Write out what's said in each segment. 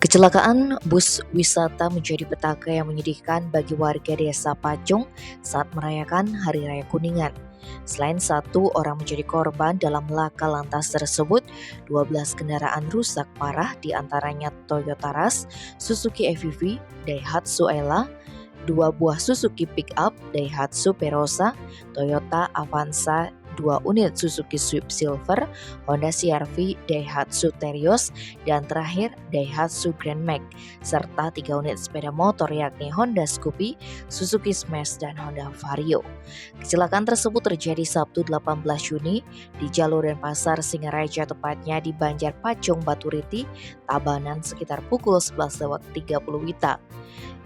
Kecelakaan bus wisata menjadi petaka yang menyedihkan bagi warga desa Pacung saat merayakan Hari Raya Kuningan. Selain satu orang menjadi korban dalam laka lantas tersebut, 12 kendaraan rusak parah diantaranya Toyota Rush, Suzuki EVV, Daihatsu Ela, dua buah Suzuki Pickup, Daihatsu Perosa, Toyota Avanza, 2 unit Suzuki Swift Silver, Honda CR-V, Daihatsu Terios, dan terakhir Daihatsu Grand Max, serta 3 unit sepeda motor yakni Honda Scoopy, Suzuki Smash, dan Honda Vario. Kecelakaan tersebut terjadi Sabtu 18 Juni di jalur Denpasar Singaraja, tepatnya di Banjar Pacung Baturiti, Tabanan sekitar pukul 11.30 WITA.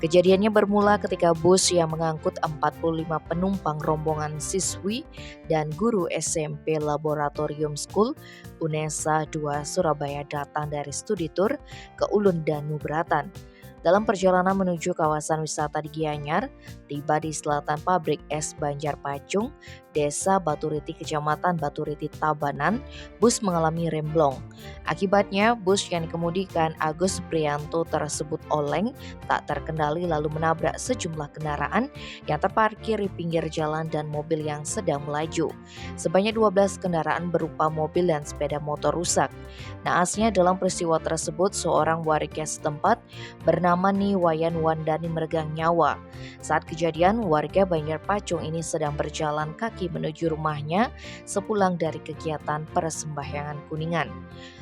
Kejadiannya bermula ketika bus yang mengangkut 45 penumpang rombongan siswi dan guru SMP Laboratorium School UNESA 2 Surabaya datang dari studi tur ke Ulun Danu Beratan. Dalam perjalanan menuju kawasan wisata di Gianyar, tiba di selatan pabrik es Banjar Pacung, Desa Baturiti, Kecamatan Baturiti, Tabanan, bus mengalami remblong. Akibatnya, bus yang dikemudikan Agus Prianto tersebut oleng, tak terkendali lalu menabrak sejumlah kendaraan yang terparkir di pinggir jalan dan mobil yang sedang melaju. Sebanyak 12 kendaraan berupa mobil dan sepeda motor rusak. Naasnya dalam peristiwa tersebut, seorang warga setempat bernama Niwayan Wandani meregang nyawa. Saat kejadian, warga Banjar Pacung ini sedang berjalan kaki menuju rumahnya sepulang dari kegiatan persembahyangan Kuningan.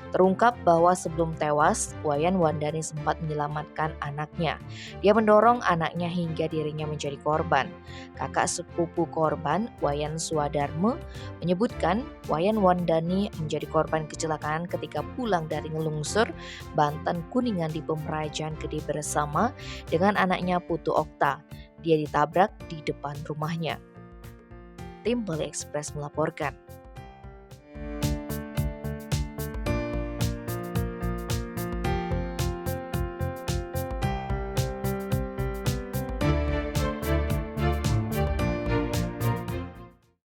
Terungkap bahwa sebelum tewas, Wayan Wandani sempat menyelamatkan anaknya. Dia mendorong anaknya hingga dirinya menjadi korban. Kakak sepupu korban, Wayan Swadarme, menyebutkan Wayan Wandani menjadi korban kecelakaan ketika pulang dari Ngelungsur, Banten, Kuningan di Pemerajan Gede bersama dengan anaknya Putu Okta. Dia ditabrak di depan rumahnya. Tim Bali Express melaporkan.